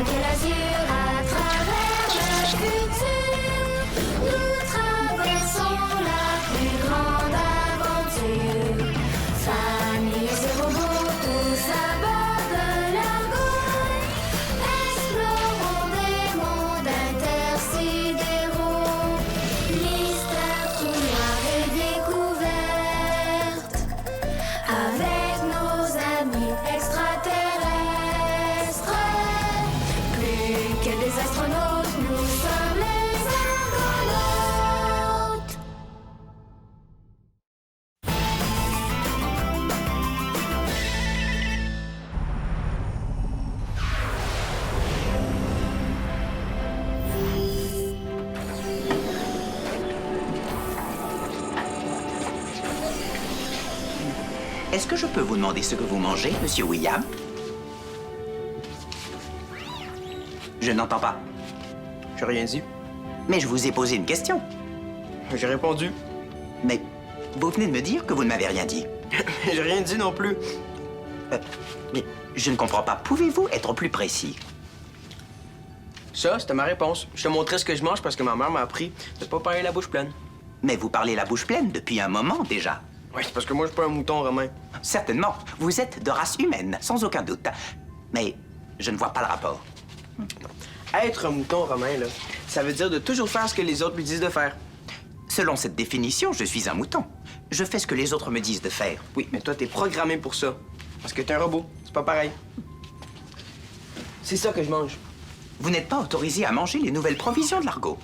quel azur à travers le futur. Nous traversons la plus grande aventure. Famille et robots, tous à bord de l'Argo. Explorons des mondes intersidéraux. Mystère tout noir et découverte. Avec nos amis extraterrestres. Plus que des astronautes, nous sommes les argonautes. Est-ce que je peux vous demander ce que vous mangez, Monsieur William? Je n'entends pas. J'ai rien dit. Mais je vous ai posé une question. J'ai répondu. Mais vous venez de me dire que vous ne m'avez rien dit. J'ai rien dit non plus. Mais je ne comprends pas. Pouvez-vous être plus précis? Ça, c'était ma réponse. Je te montrais ce que je mange parce que ma mère m'a appris de pas parler la bouche pleine. Mais vous parlez la bouche pleine depuis un moment déjà. Oui, c'est parce que moi, je suis pas un mouton, Romain. Certainement. Vous êtes de race humaine, sans aucun doute. Mais je ne vois pas le rapport. Être un mouton, Romain, là, ça veut dire de toujours faire ce que les autres lui disent de faire. Selon cette définition, je suis un mouton. Je fais ce que les autres me disent de faire. Oui, mais toi, t'es programmé pour ça. Parce que t'es un robot. C'est pas pareil. C'est ça que je mange. Vous n'êtes pas autorisé à manger les nouvelles provisions de l'argot.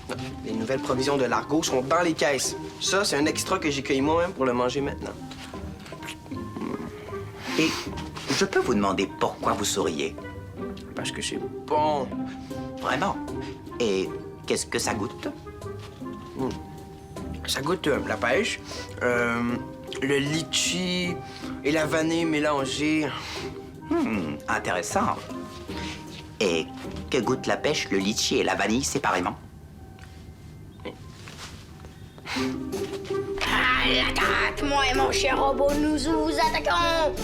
Les nouvelles provisions de l'argot sont dans les caisses. Ça, c'est un extra que j'ai cueilli moi-même pour le manger maintenant. Et je peux vous demander pourquoi vous souriez? Parce que c'est bon. Vraiment? Et qu'est-ce que ça goûte? Ça goûte la pêche, le litchi et la vanille mélangée. Intéressant. Et que goûte la pêche, le litchi et la vanille séparément? À l'attaque, moi et mon cher robot, nous vous attaquons.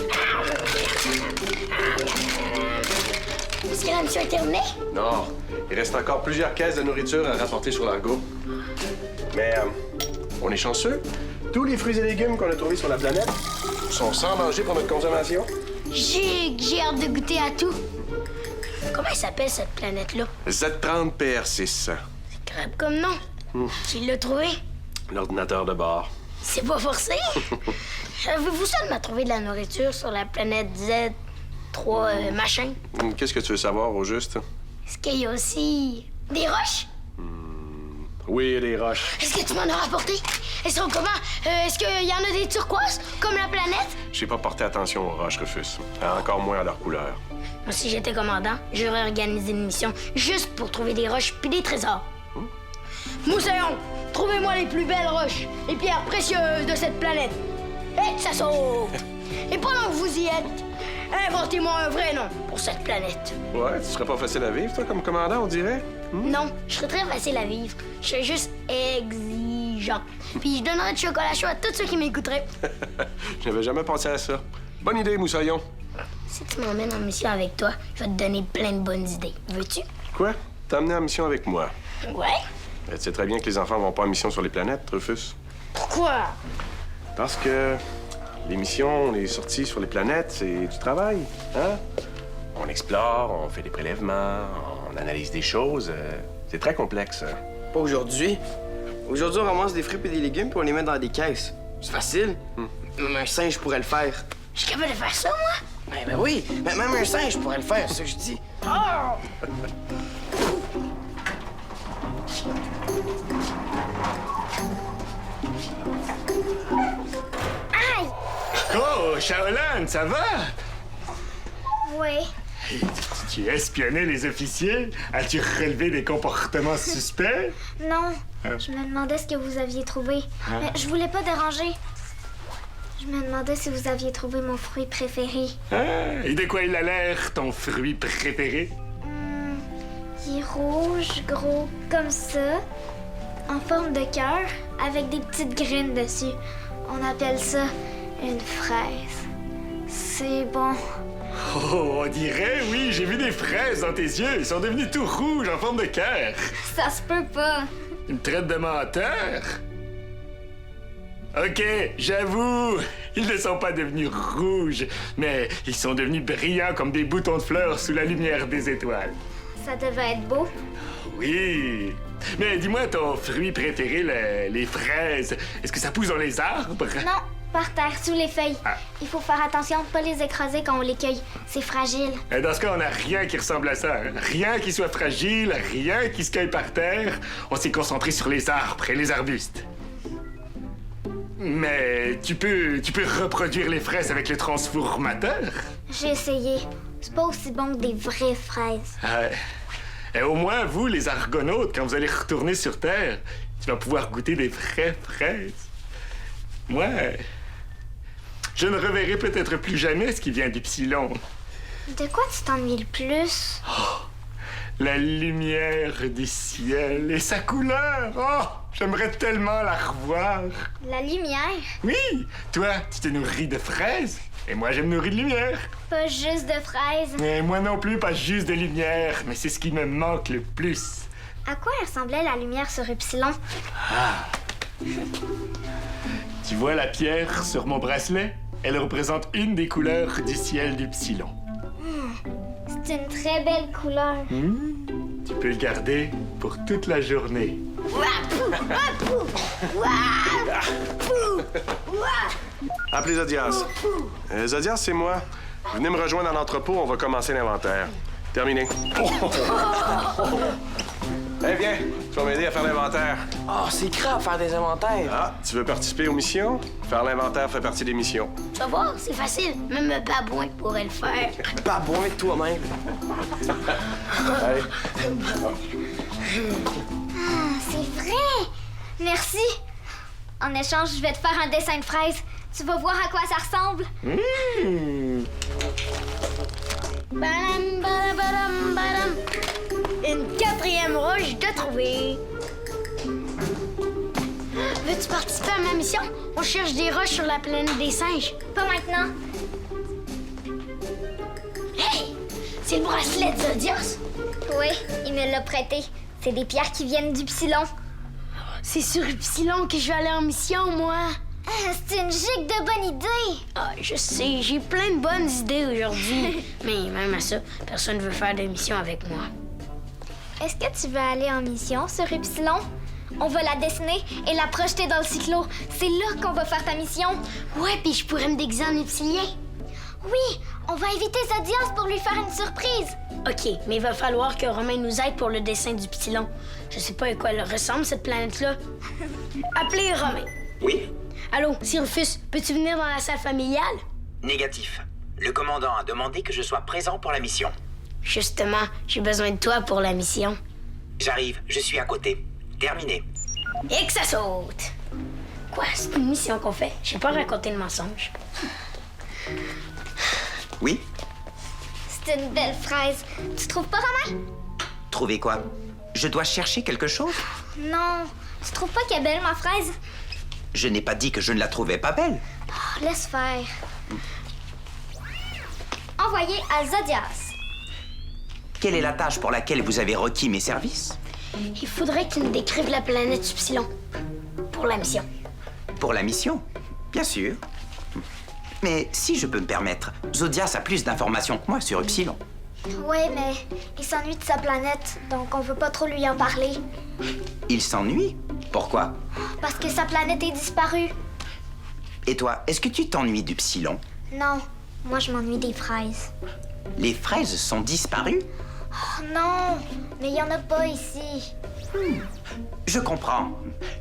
Est-ce que la mission est terminée? Non, il reste encore plusieurs caisses de nourriture à rapporter sur l'argot. Mais on est chanceux. Tous les fruits et légumes qu'on a trouvés sur la planète sont sans danger pour notre consommation. J'ai hâte de goûter à tout. Comment elle s'appelle cette planète-là? Z30 PR6, C'est grave comme nom. Tu l'as trouvé? l'ordinateur de bord. C'est pas forcé. Avez-vous seulement trouvé de la nourriture sur la planète Z3 machin? Qu'est-ce que tu veux savoir au juste? Est-ce qu'il y a aussi des roches? Oui, des roches. Est-ce que tu m'en as rapporté? Elles sont comment? Est-ce qu'il y en a des turquoises, comme la planète? J'ai pas porté attention aux roches, Rufus. Encore moins à leur couleur. Moi, si j'étais commandant, j'aurais organisé une mission juste pour trouver des roches puis des trésors. Moussaillon, trouvez-moi les plus belles roches, les pierres précieuses de cette planète. Et ça saute! Et pendant que vous y êtes, inventez-moi un vrai nom pour cette planète. Ouais, tu serais pas facile à vivre, toi, comme commandant, on dirait? Non, je serais très facile à vivre. Je serais juste exigeant. Puis je donnerais du chocolat chaud à tous ceux qui m'écouteraient. J'avais jamais pensé à ça. Bonne idée, Moussaillon. Si tu m'emmènes en mission avec toi, je vais te donner plein de bonnes idées. Veux-tu? Quoi? T'as amené en mission avec moi? Ouais? Tu sais très bien que les enfants vont pas en mission sur les planètes, Rufus. Pourquoi? Parce que les missions, les sorties sur les planètes, c'est du travail, hein? On explore, on fait des prélèvements, on analyse des choses. C'est très complexe. Pas aujourd'hui. Aujourd'hui, on ramasse des fruits et des légumes puis on les met dans des caisses. C'est facile. Même un singe pourrait le faire. Je suis capable de faire ça, moi? Ben oui, mais même un singe pourrait le faire, c'est ça que je dis. Oh! Aïe! Oh, Shaolan, ça va? Ouais. Tu espionnais les officiers? As-tu relevé des comportements suspects? Non, je me demandais ce que vous aviez trouvé. Mais je voulais pas déranger. Je me demandais si vous aviez trouvé mon fruit préféré. Ah, et de quoi il a l'air, ton fruit préféré? Il est rouge, gros, comme ça, en forme de cœur, avec des petites graines dessus. On appelle ça une fraise. C'est bon. Oh, on dirait, oui, j'ai vu des fraises dans tes yeux. Ils sont devenus tout rouges en forme de cœur. Ça se peut pas. Tu me traites de menteur? OK, j'avoue, ils ne sont pas devenus rouges, mais ils sont devenus brillants comme des boutons de fleurs sous la lumière des étoiles. Ça devait être beau. Oui. Mais dis-moi, ton fruit préféré, les fraises, est-ce que ça pousse dans les arbres? Non, par terre, sous les feuilles. Ah. Il faut faire attention de pas les écraser quand on les cueille. C'est fragile. Dans ce cas, on n'a rien qui ressemble à ça. Hein? Rien qui soit fragile, rien qui se cueille par terre. On s'est concentré sur les arbres et les arbustes. Mais tu peux reproduire les fraises avec le transformateur? J'ai essayé. C'est pas aussi bon que des vraies fraises. Et au moins, vous, les argonautes, quand vous allez retourner sur Terre, tu vas pouvoir goûter des vraies fraises. Moi, je ne reverrai peut-être plus jamais ce qui vient d'Ypsilon. De quoi tu t'ennuies le plus? La lumière du ciel et sa couleur. Oh, j'aimerais tellement la revoir. La lumière? Oui, toi, tu te nourris de fraises et moi, je me nourris de lumière. Pas juste de fraises. Et moi non plus, pas juste de lumière, mais c'est ce qui me manque le plus. À quoi ressemblait la lumière sur Ypsilon? Tu vois la pierre sur mon bracelet? Elle représente une des couleurs du ciel d'Ypsilon. C'est une très belle couleur. Tu peux le garder pour toute la journée. Appelez Zodias. Zodias, c'est moi. Venez me rejoindre dans l'entrepôt, on va commencer l'inventaire. Terminé. Eh viens, tu vas m'aider à faire l'inventaire. Oh, c'est grave faire des inventaires. Ah, tu veux participer aux missions? Faire l'inventaire fait partie des missions. Tu vas voir, c'est facile. Même un babouin pourrait le faire. Pas bon avec toi-même. Allez. C'est vrai! Merci! En échange, je vais te faire un dessin de fraise. Tu vas voir à quoi ça ressemble. Badam, badam, badam, badam. Une 4e roche de trouver. Veux-tu participer à ma mission? On cherche des roches sur la planète des singes. Pas maintenant. Hey! C'est le bracelet de Zodias. Oui, il me l'a prêté. C'est des pierres qui viennent d'Ypsilon. C'est sur Ypsilon que je vais aller en mission, moi. C'est une gigue de bonne idée. Ah, je sais, j'ai plein de bonnes idées aujourd'hui. Mais même à ça, personne ne veut faire de mission avec moi. Est-ce que tu veux aller en mission sur Ypsilon? On va la dessiner et la projeter dans le cyclo. C'est là qu'on va faire ta mission. Ouais, puis je pourrais me déguiser en Ypsilien. Oui, on va inviter Zodias pour lui faire une surprise. OK, mais il va falloir que Romain nous aide pour le dessin du Ypsilon. Je sais pas à quoi elle ressemble, cette planète-là. Appelez Romain. Oui? Allô, Syrufus, peux-tu venir dans la salle familiale? Négatif. Le commandant a demandé que je sois présent pour la mission. Justement, j'ai besoin de toi pour la mission. J'arrive, je suis à côté. Terminé. Et que ça saute! Quoi, c'est une mission qu'on fait? J'ai pas raconté le mensonge. Oui? C'est une belle fraise. Tu trouves pas, Romain? Trouver quoi? Je dois chercher quelque chose? Non. Tu trouves pas qu'elle est belle, ma fraise? Je n'ai pas dit que je ne la trouvais pas belle. Oh, laisse faire. Envoyé à Zodias. Quelle est la tâche pour laquelle vous avez requis mes services? Il faudrait que tu nous décrives la planète Ypsilon. Pour la mission. Pour la mission? Bien sûr. Mais si je peux me permettre, Zodias a plus d'informations que moi sur Ypsilon. Ouais, mais il s'ennuie de sa planète, donc on veut pas trop lui en parler. Il s'ennuie? Pourquoi? Parce que sa planète est disparue. Et toi, est-ce que tu t'ennuies d'Ypsilon? Non, moi je m'ennuie des fraises. Les fraises sont disparues? Oh non, mais il y en a pas ici. Je comprends.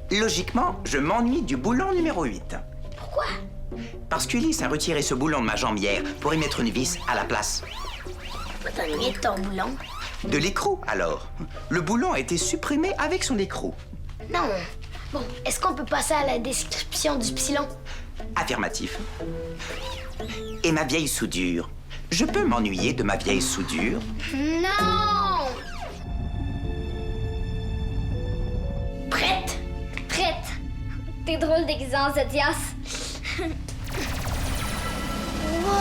Logiquement, je m'ennuie du boulon numéro 8. Pourquoi? Parce qu'Ulysse a retiré ce boulon de ma jambe hier pour y mettre une vis à la place. Pas t'ennuyer de ton boulon. De l'écrou, alors. Le boulon a été supprimé avec son écrou. Non. Bon, est-ce qu'on peut passer à la description du Ypsilon? Affirmatif. Et ma vieille soudure? Je peux m'ennuyer de ma vieille soudure? Non! Prête? Prête. T'es drôle déguisé en Zodias. Wow!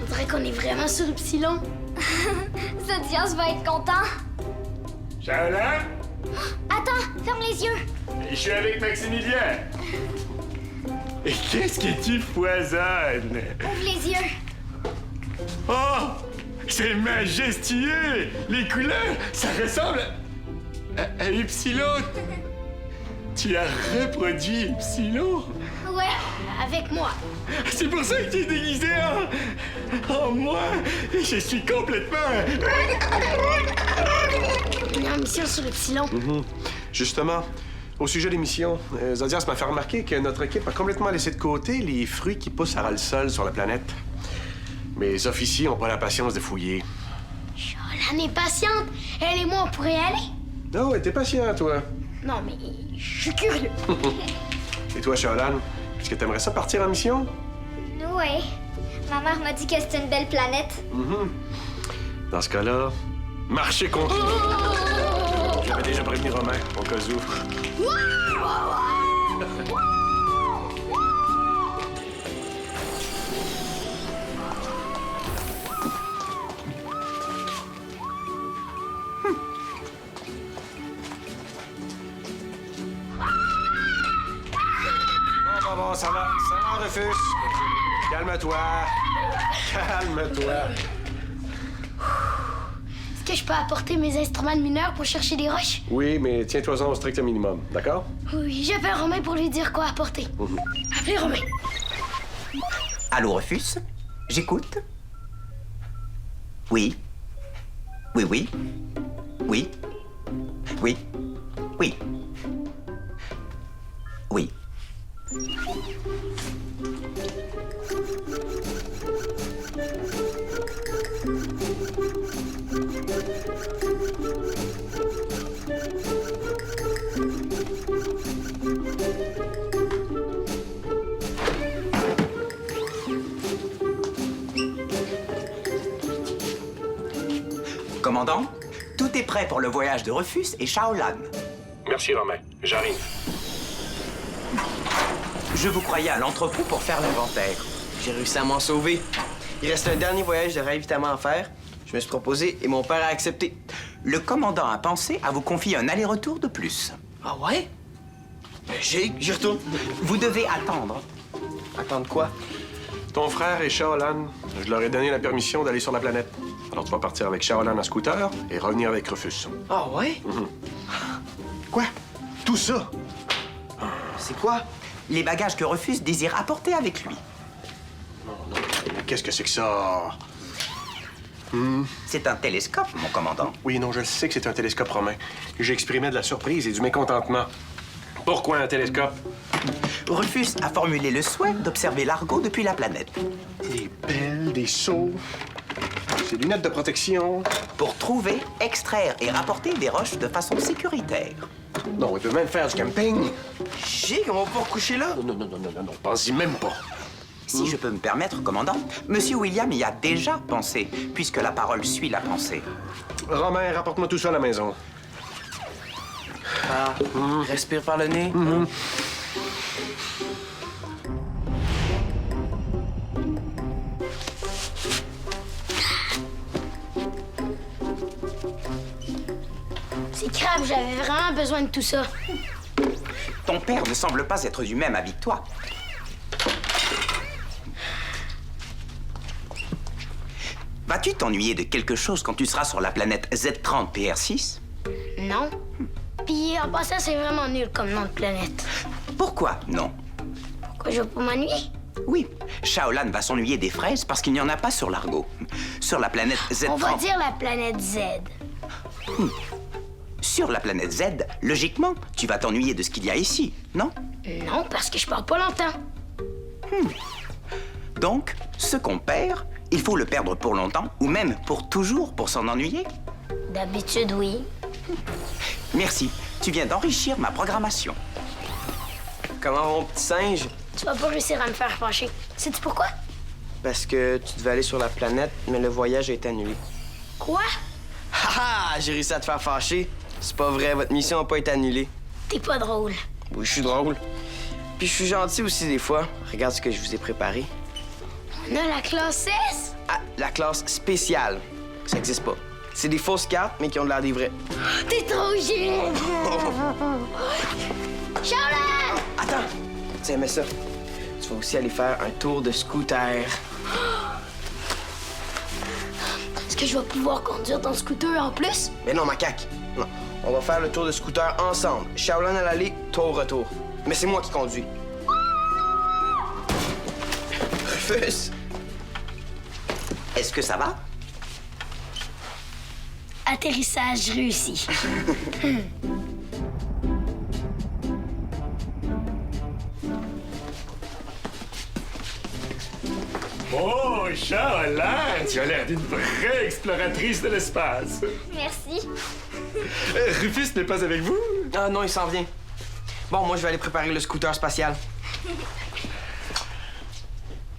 On dirait qu'on est vraiment sur Ypsilon. Zodias va être content. Shaolan? Attends, ferme les yeux. Je suis avec Maximilien. Et qu'est-ce que tu foisonnes? Ouvre les yeux. Oh! C'est majestueux! Les couleurs, ça ressemble à Ypsilon. Tu as reproduit Ypsilon? Ouais. Avec moi. C'est pour ça que tu es déguisé en moi. Je suis complètement... On est en mission sur Ypsilon. Justement, au sujet des missions, Zodias m'a fait remarquer que notre équipe a complètement laissé de côté les fruits qui poussent à ras le sol sur la planète. Mes officiers n'ont pas la patience de fouiller. Shaolan est patiente. Elle et moi, on pourrait y aller. Non, ouais, t'es patient, toi. Non, mais je suis curieux. Et toi, Shaolan, est-ce que t'aimerais ça partir en mission? Ouais. Ma mère m'a dit que c'était une belle planète. Dans ce cas-là, marchez contre nous. J'avais déjà prévenu Romain, au cas où. Bon, ça va, Rufus. Calme-toi. Calme-toi. Est-ce que je peux apporter mes instruments de mineur pour chercher des roches? Oui, mais tiens-toi-en au strict minimum, d'accord? Oui, j'appelle Romain pour lui dire quoi apporter. Appelez Romain. Allô, Rufus? J'écoute. Oui. Oui, oui. Oui. Oui. Oui. Oui. Commandant, tout est prêt pour le voyage de Rufus et Shaolan. Merci, Romain. J'arrive. Je vous croyais à l'entrepôt pour faire l'inventaire. J'ai réussi à m'en sauver. Il reste un dernier voyage de ravitaillement à faire. Je me suis proposé et mon père a accepté. Le commandant a pensé à vous confier un aller-retour de plus. Ah ouais? J'y retourne. Vous devez attendre. Attendre quoi? Ton frère et Shaolan, je leur ai donné la permission d'aller sur la planète. Alors tu vas partir avec Shaolan en scooter et revenir avec Rufus. Ah ouais? Quoi? Tout ça? C'est quoi? Les bagages que Rufus désire apporter avec lui. Non. Mais qu'est-ce que c'est que ça? C'est un télescope, mon commandant. Oui, non, je le sais que c'est un télescope, Romain. J'exprimais de la surprise et du mécontentement. Pourquoi un télescope? Rufus a formulé le souhait d'observer l'Argo depuis la planète. Des pelles, des seaux, des lunettes de protection. Pour trouver, extraire et rapporter des roches de façon sécuritaire. Non, il peut même faire du camping. Chic, on va pas recoucher là? Non, pense-y même pas. Si je peux me permettre, commandant, Monsieur William y a déjà pensé, puisque la parole suit la pensée. Romain, rapporte-moi tout ça à la maison. Ah, respire par le nez. C'est grave, j'avais vraiment besoin de tout ça. Ton père ne semble pas être du même avis que toi. Vas-tu t'ennuyer de quelque chose quand tu seras sur la planète Z30 PR6? Non. Puis en passant, c'est vraiment nul comme nom de planète. Pourquoi non? Pourquoi je vais pas m'ennuyer? Oui, Shaolan va s'ennuyer des fraises parce qu'il n'y en a pas sur l'Argo. Sur la planète Z30... On va dire la planète Z. Sur la planète Z, logiquement, tu vas t'ennuyer de ce qu'il y a ici, non? Non, parce que je pars pas longtemps. Donc, ce qu'on perd, il faut le perdre pour longtemps, ou même pour toujours, pour s'en ennuyer? D'habitude, oui. Merci, tu viens d'enrichir ma programmation. Comment mon petit singe? Tu vas pas réussir à me faire fâcher. Sais-tu pourquoi? Parce que tu devais aller sur la planète, mais le voyage a été annulé. Quoi? Haha! J'ai réussi à te faire fâcher. C'est pas vrai, votre mission n'a pas été annulée. T'es pas drôle. Oui, je suis drôle. Puis je suis gentil aussi des fois. Regarde ce que je vous ai préparé. On a la classe S? Ah, la classe spéciale. Ça existe pas. C'est des fausses cartes, mais qui ont de l'air des vraies. T'es trop génial! Charlotte! Attends! Tiens, mets ça. Tu vas aussi aller faire un tour de scooter. Est-ce que je vais pouvoir conduire ton scooter en plus? Mais non, macaque. Non. On va faire le tour de scooter ensemble. Shaolin à l'aller, toi au retour. Mais c'est moi qui conduis. Rufus! Est-ce que ça va? Atterrissage réussi. Oh, Shaolin, tu as l'air d'une vraie exploratrice de l'espace. Merci. Rufus n'est pas avec vous? Ah non, il s'en vient. Bon, moi, je vais aller préparer le scooter spatial.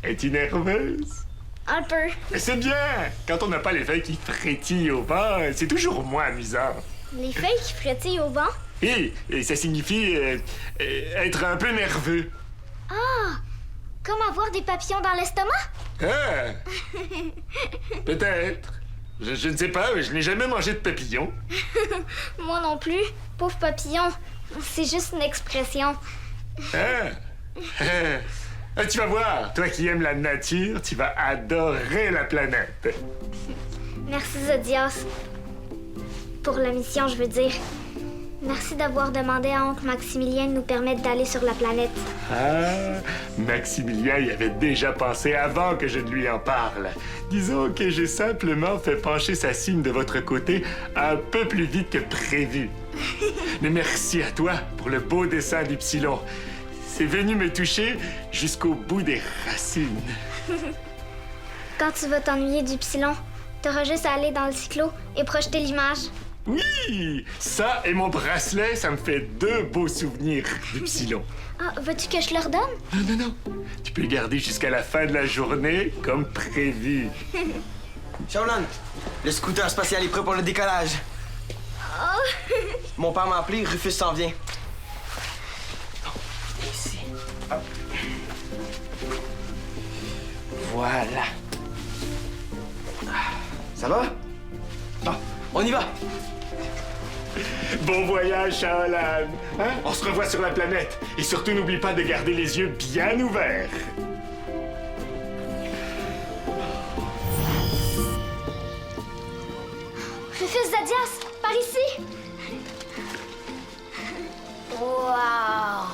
Es-tu nerveuse? Un peu. Mais c'est bien! Quand on n'a pas les feuilles qui frétillent au vent, c'est toujours moins amusant. Les feuilles qui frétillent au vent? Et ça signifie être un peu nerveux. Ah! Comme avoir des papillons dans l'estomac? Ah! Peut-être. Je ne sais pas, je n'ai jamais mangé de papillon. Moi non plus. Pauvre papillon. C'est juste une expression. Ah, tu vas voir, toi qui aimes la nature, tu vas adorer la planète. Merci, Zodias. Pour la mission, je veux dire. Merci d'avoir demandé à oncle Maximilien de nous permettre d'aller sur la planète. Ah, Maximilien y avait déjà pensé avant que je ne lui en parle. Disons que j'ai simplement fait pencher sa cygne de votre côté un peu plus vite que prévu. Mais merci à toi pour le beau dessin d'Ypsilon. C'est venu me toucher jusqu'au bout des racines. Quand tu vas t'ennuyer du Ypsilon, t'auras juste à aller dans le cyclo et projeter l'image. Oui! Ça et mon bracelet, ça me fait 2 beaux souvenirs d'Ypsilon. Ah, veux-tu que je leur donne? Non. Tu peux le garder jusqu'à la fin de la journée, comme prévu. Shaolin, le scooter spatial est prêt pour le décollage. Mon père m'a appelé, Rufus s'en vient. Ici. Hop. Voilà. Ça va? Bon, on y va. Bon voyage, Shaolin! Hein? On se revoit sur la planète. Et surtout, n'oublie pas de garder les yeux bien ouverts. Rufus Zodias, par ici! Wow!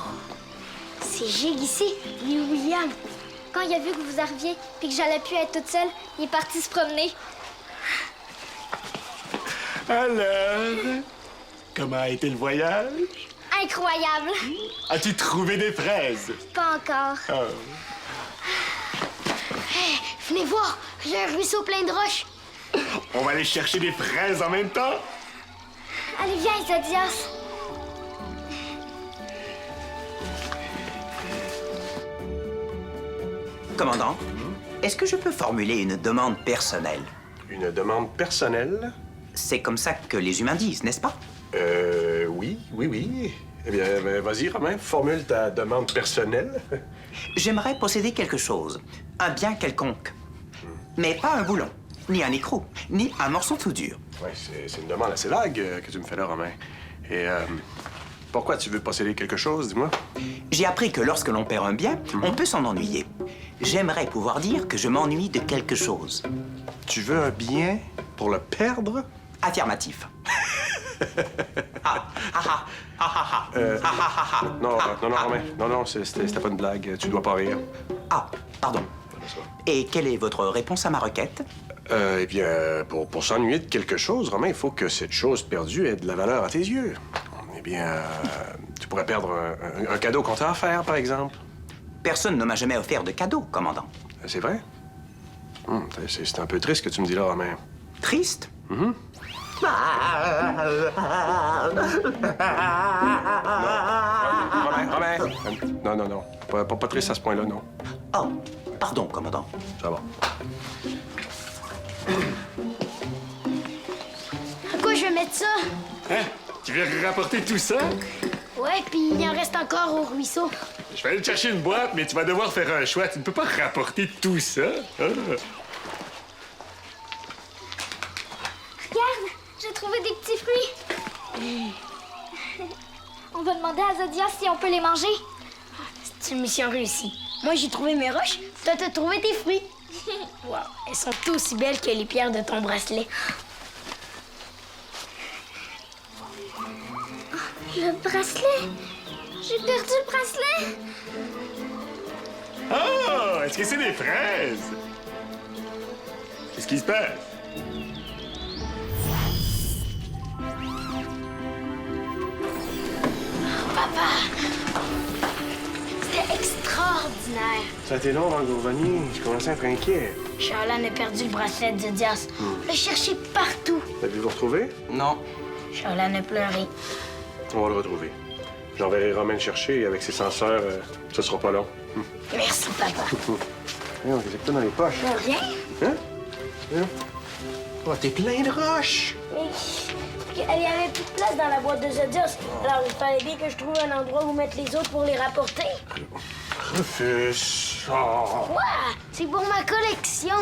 C'est Jig ici, lui William. Quand il a vu que vous arriviez puis que j'allais plus être toute seule, il est parti se promener. Alors, comment a été le voyage? Incroyable! As-tu trouvé des fraises? Pas encore. Oh. Venez voir, j'ai un ruisseau plein de roches. On va aller chercher des fraises en même temps? Allez, viens, Zodias. Commandant, est-ce que je peux formuler une demande personnelle? Une demande personnelle? C'est comme ça que les humains disent, n'est-ce pas? Oui. Eh bien, vas-y, Romain, formule ta demande personnelle. J'aimerais posséder quelque chose, un bien quelconque. Mais pas un boulon, ni un écrou, ni un morceau de soudure. Oui, c'est une demande assez vague que tu me fais là, Romain. Et pourquoi tu veux posséder quelque chose, dis-moi? J'ai appris que lorsque l'on perd un bien, on peut s'en ennuyer. J'aimerais pouvoir dire que je m'ennuie de quelque chose. Tu veux un bien pour le perdre? Affirmatif. Non, Romain. Non, c'était pas une blague. Tu dois pas rire. Ah, pardon. Et quelle est votre réponse à ma requête? Eh bien, pour s'ennuyer de quelque chose, Romain, il faut que cette chose perdue ait de la valeur à tes yeux. Eh bien, tu pourrais perdre un cadeau qu'on t'a offert, par exemple. Personne ne m'a jamais offert de cadeau, commandant. C'est vrai? C'est un peu triste que tu me dis là, Romain. Triste? Romain! Non. Pas triste à ce point-là, non. Oh, pardon, commandant. Ça va. À quoi je vais mettre ça? Hein? Tu viens rapporter tout ça? Ouais, puis il en reste encore au ruisseau. Je vais aller te chercher une boîte, mais tu vas devoir faire un choix. Tu ne peux pas rapporter tout ça. Ah. J'ai trouvé des petits fruits. On va demander à Zodia si on peut les manger. C'est une mission réussie. Moi, j'ai trouvé mes roches. Toi, t'as trouvé tes fruits. Wow, elles sont aussi belles que les pierres de ton bracelet. Le bracelet. J'ai perdu le bracelet. Oh, est-ce que c'est des fraises? Qu'est-ce qui se passe? C'était extraordinaire. Ça a été long avant que vous reveniez. Je commençais à être inquiet. Charlan a perdu le bracelet de Zodias. On l'a cherché partout. L'avez-vous retrouvé? Non. Charlan a pleuré. On va le retrouver. J'enverrai Romain le chercher et avec ses senseurs, ça sera pas long. Merci, papa. Qu'est-ce que t'as dans les poches? Rien? Hein? Hein? Oh, t'es plein de roches! Mais il y avait plus de place dans la boîte de Zodias. Alors, il fallait bien que je trouve un endroit où mettre les autres pour les rapporter. Rufus! Oh. Quoi? C'est pour ma collection.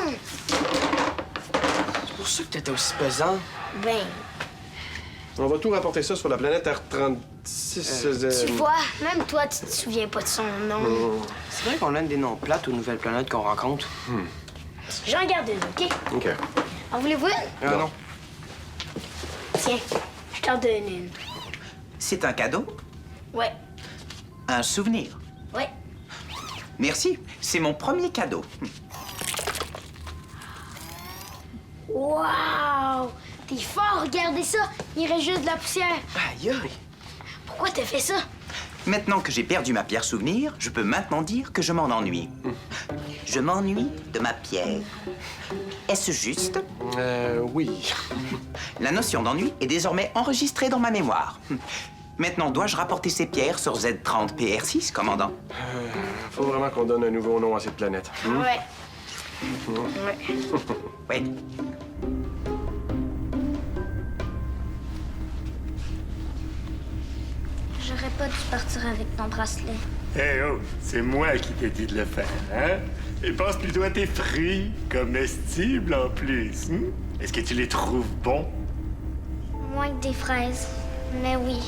C'est pour ça que t'étais aussi pesant. Ben, On va tout rapporter ça sur la planète R36. tu vois, même toi, tu te souviens pas de son nom. C'est vrai qu'on donne des noms plates aux nouvelles planètes qu'on rencontre. J'en garde une, OK? OK. En voulez-vous une? Ah non. Tiens, je t'en donne une. C'est un cadeau? Ouais, Un souvenir? ouais. Merci, c'est mon premier cadeau. Wow! T'es fort, regardez ça. Il reste juste de la poussière. Aïe, aïe. Pourquoi t'as fait ça? Maintenant que j'ai perdu ma pierre souvenir, je peux maintenant dire que je m'en ennuie. Je m'ennuie de ma pierre. Est-ce juste? Oui. La notion d'ennui est désormais enregistrée dans ma mémoire. Maintenant, dois-je rapporter ces pierres sur Z30PR6, commandant? Faut vraiment qu'on donne un nouveau nom à cette planète. Ouais. Oui. J'aurais pas dû partir avec ton bracelet. Eh oh, c'est moi qui t'ai dit de le faire, hein? Et pense plutôt à tes fruits, comestibles en plus. Est-ce que tu les trouves bons? Moins que des fraises. Mais oui.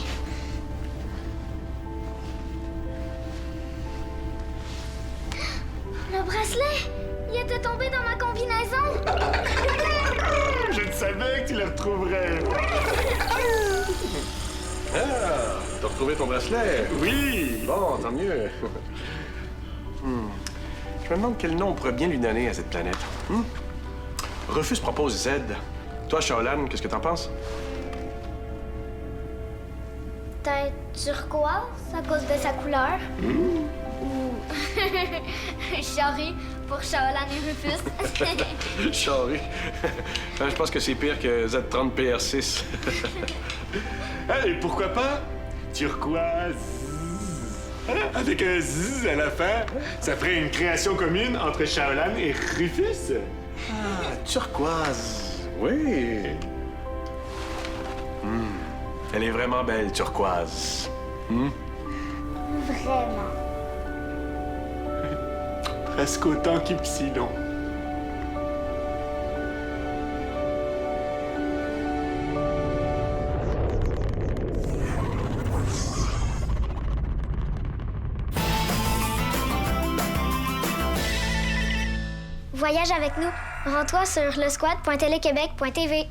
Le bracelet! Il était tombé dans ma combinaison! Je le savais que tu le retrouverais. Ah! T'as retrouvé ton bracelet? Oui! Bon, tant mieux. Je me demande quel nom on pourrait bien lui donner à cette planète. Rufus propose Z. Toi, Shaolan, qu'est-ce que t'en penses? Peut-être turquoise à cause de sa couleur. Ou Charry pour Shaolan et Rufus. Charry. Je pense que c'est pire que Z30PR6. Et pourquoi pas turquoise? Hein? Avec un Z à la fin, ça ferait une création commune entre Shaolan et Rufus. Ah, turquoise. Oui. Elle est vraiment belle, turquoise. Vraiment. Presque autant qu'Ypsilon. Voyage avec nous. Rends-toi sur lesquad.telequebec.tv.